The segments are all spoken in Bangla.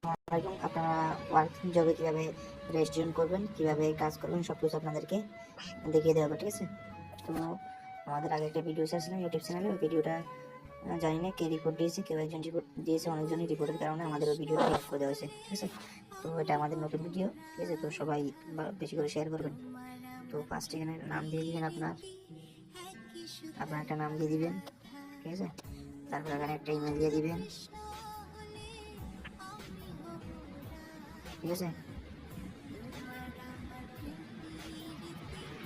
আসসালামাইকুম। আপনারা ওয়ার্কিং জবে কীভাবে রেজিস্ট্রেশন করবেন, কীভাবে কাজ করবেন, সব কিছু আপনাদেরকে দেখিয়ে দেওয়া হবে, ঠিক আছে? তো আমাদের আগে একটা ভিডিও ছেড়েছিলাম ইউটিউব চ্যানেলে। ওই ভিডিওটা জানি না কে রিপোর্ট দিয়েছে, কেউ একজন রিপোর্ট দিয়েছে, অনেকজনই রিপোর্টের কারণে আমাদের ওই ভিডিওটা ডিলিট করে দেওয়া হয়েছে, ঠিক আছে? তো এটা আমাদের নতুন ভিডিও, ঠিক আছে? তো সবাই বেশি করে শেয়ার করবেন। তো ফার্স্ট এখানে নাম দিয়ে দিবেন, আপনার একটা নাম দিয়ে দিবেন, ঠিক আছে? তারপর এখানে একটা ইমেল দিয়ে দিবেন, ঠিক আছে?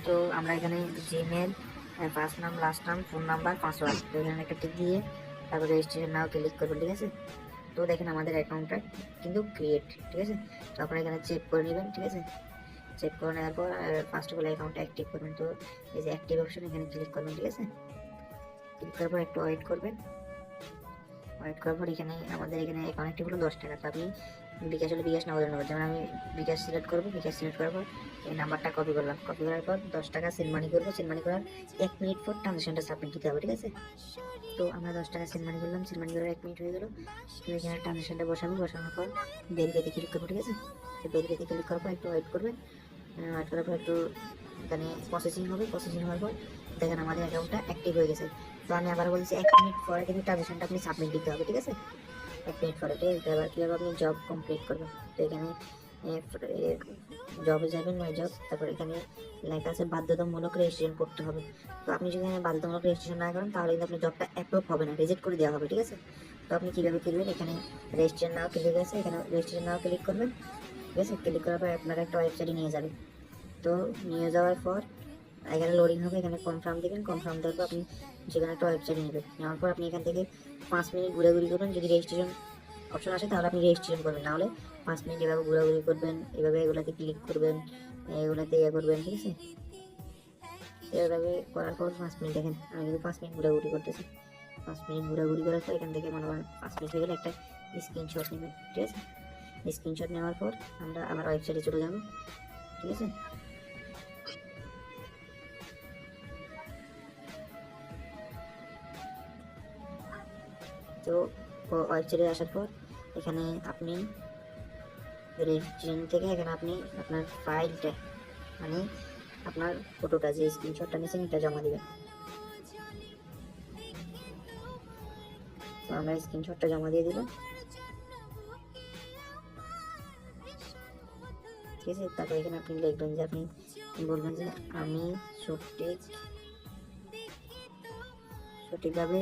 তো আমরা এখানে জিমেল, ফার্স্ট নাম, লাস্ট নাম, ফোন নাম্বার, পাসওয়ার্ড, তো এখানে একটা টিক দিয়ে তারপর রেজিস্ট্রেশন নাও ক্লিক করবেন, ঠিক আছে? তো দেখেন আমাদের অ্যাকাউন্টটা কিন্তু ক্রিয়েট, ঠিক আছে? তো আপনারা এখানে চেক করে নেবেন, ঠিক আছে? চেক করে নেওয়ার পর ফার্স্ট অফ অল অ্যাকাউন্টটা অ্যাক্টিভ করবেন। তো এই যে অ্যাক্টিভ অপশন এখানে ক্লিক করবেন, ঠিক আছে? ক্লিক করার পর একটু ওয়েট করবেন। ওয়েট করার পর এখানে আমাদের এখানে অ্যাকাউন্ট অ্যাক্টিভ হলো 10 টাকা। তো আপনি বিকাশ হলে বিকাশ নগদ নেবেন, যেমন আমি বিকাশ সিলেক্ট করবো। বিকাশ সিলেক্ট করার পর এই নাম্বারটা কপি করলাম। কপি করার পর 10 টাকা সেন্ড মানি করবো। সেন্ড মানি করার 1 মিনিট পর ট্রানজাকশনটা সাবমিট দিতে হবে, ঠিক আছে? তো আমরা 10 টাকা সেন্ড মানি করলাম। সেন্ড মানি করার 1 মিনিট হয়ে গেল। তো এখানে ট্রানজাকশনটা বসাবো। বসানোর পর ভেরিফাইতে ক্লিক করবো, ঠিক আছে? তো ভেরিফাইতে ক্লিক করার পর একটু ওয়েট করবেন। ওয়েট করার পর একটু এখানে প্রসেসিং হবে। প্রসেসিং হওয়ার পর দেখেন আমাদের অ্যাকাউন্টটা অ্যাক্টিভ হয়ে গেছে। তো আমি আবার বলছি 1 মিনিট পরে কিন্তু ট্রানজাকশনটা আপনি সাবমিট দিতে হবে, ঠিক আছে? 1 মিনিট পরে, ঠিক আছে? এবার কীভাবে আপনি জব কমপ্লিট করবেন, তো এখানে জবে যাবেন, মাই জব, তারপর এখানে লেখা আছে বাধ্যতামূলক রেজিস্ট্রেশন করতে হবে। তো আপনি যদি এখানে বাধ্যতামূলক রেজিস্ট্রেশন না করেন তাহলে কিন্তু আপনার জবটা অ্যাপ্রুভ হবে না, রিজেক্ট করে দেওয়া হবে, ঠিক আছে? তো আপনি কীভাবে করবেন, এখানে রেজিস্ট্রেশন নাও ক্লিক আছে, এখানে রেজিস্ট্রেশন নাও ক্লিক করবেন, ঠিক আছে? ক্লিক করার পর আপনার একটা ওয়েবসাইটে নিয়ে যাবে। তো নিয়ে যাওয়ার পর এখানে লোডিং হবে, এখানে কনফার্ম দেবেন। কনফার্ম দেওয়ার পর আপনি যেখানে একটা ওয়েবসাইটে নেবেন। নেওয়ার পর আপনি এখান থেকে 5 মিনিট ঘোরাঘুরি করবেন। যদি রেজিস্ট্রেশন অপশন আসে তাহলে আপনি রেজিস্ট্রেশন করবেন, নাহলে 5 মিনিট এভাবে ঘোরাঘুরি করবেন, এভাবে এগুলোতে ক্লিক করবেন, এগুলোতে ইয়ে করবেন, ঠিক আছে? এভাবে করার পর 5 মিনিট, দেখেন আমি কিন্তু 5 মিনিট ঘোরাঘুরি করতেছি। 5 মিনিট ঘোরাঘুরি করার পর এখান থেকে মনে করেন 5 মিনিট হয়ে গেলে একটা স্ক্রিনশট নেবেন, ঠিক আছে? স্ক্রিনশট নেওয়ার পর আমরা আবার ওয়েবসাইটে চলে যাব, ঠিক আছে? তো ওয়েবসাইটে আসার পর এখানে আপনি রেজিস্ট্রেশন থেকে এখানে আপনি আপনার ফাইলটা, মানে আপনার ফটোটা যে স্ক্রিনশটটা নিয়েছেন এটা জমা দিবেন। তো আমরা স্ক্রিনশটটা জমা দিয়ে দিলাম, ঠিক আছে? তারপর এখানে আপনি লিখবেন যে আপনি বলবেন যে আমি সঠিকভাবে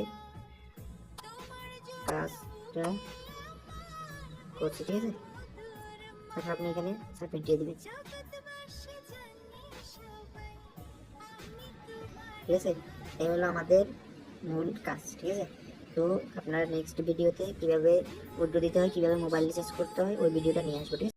কাজটা করছি, ঠিক আছে? তারপর আপনি এখানে সাবমিট দিয়ে দিবেন, ঠিক আছে? এই হলো আমাদের মূল কাজ, ঠিক আছে? তো আপনারা নেক্সট ভিডিওতে কীভাবে উইথড্র দিতে হয়, কীভাবে মোবাইল রিচার্জ করতে হয়, ওই ভিডিওটা নিয়ে আসবো, ঠিক আছে?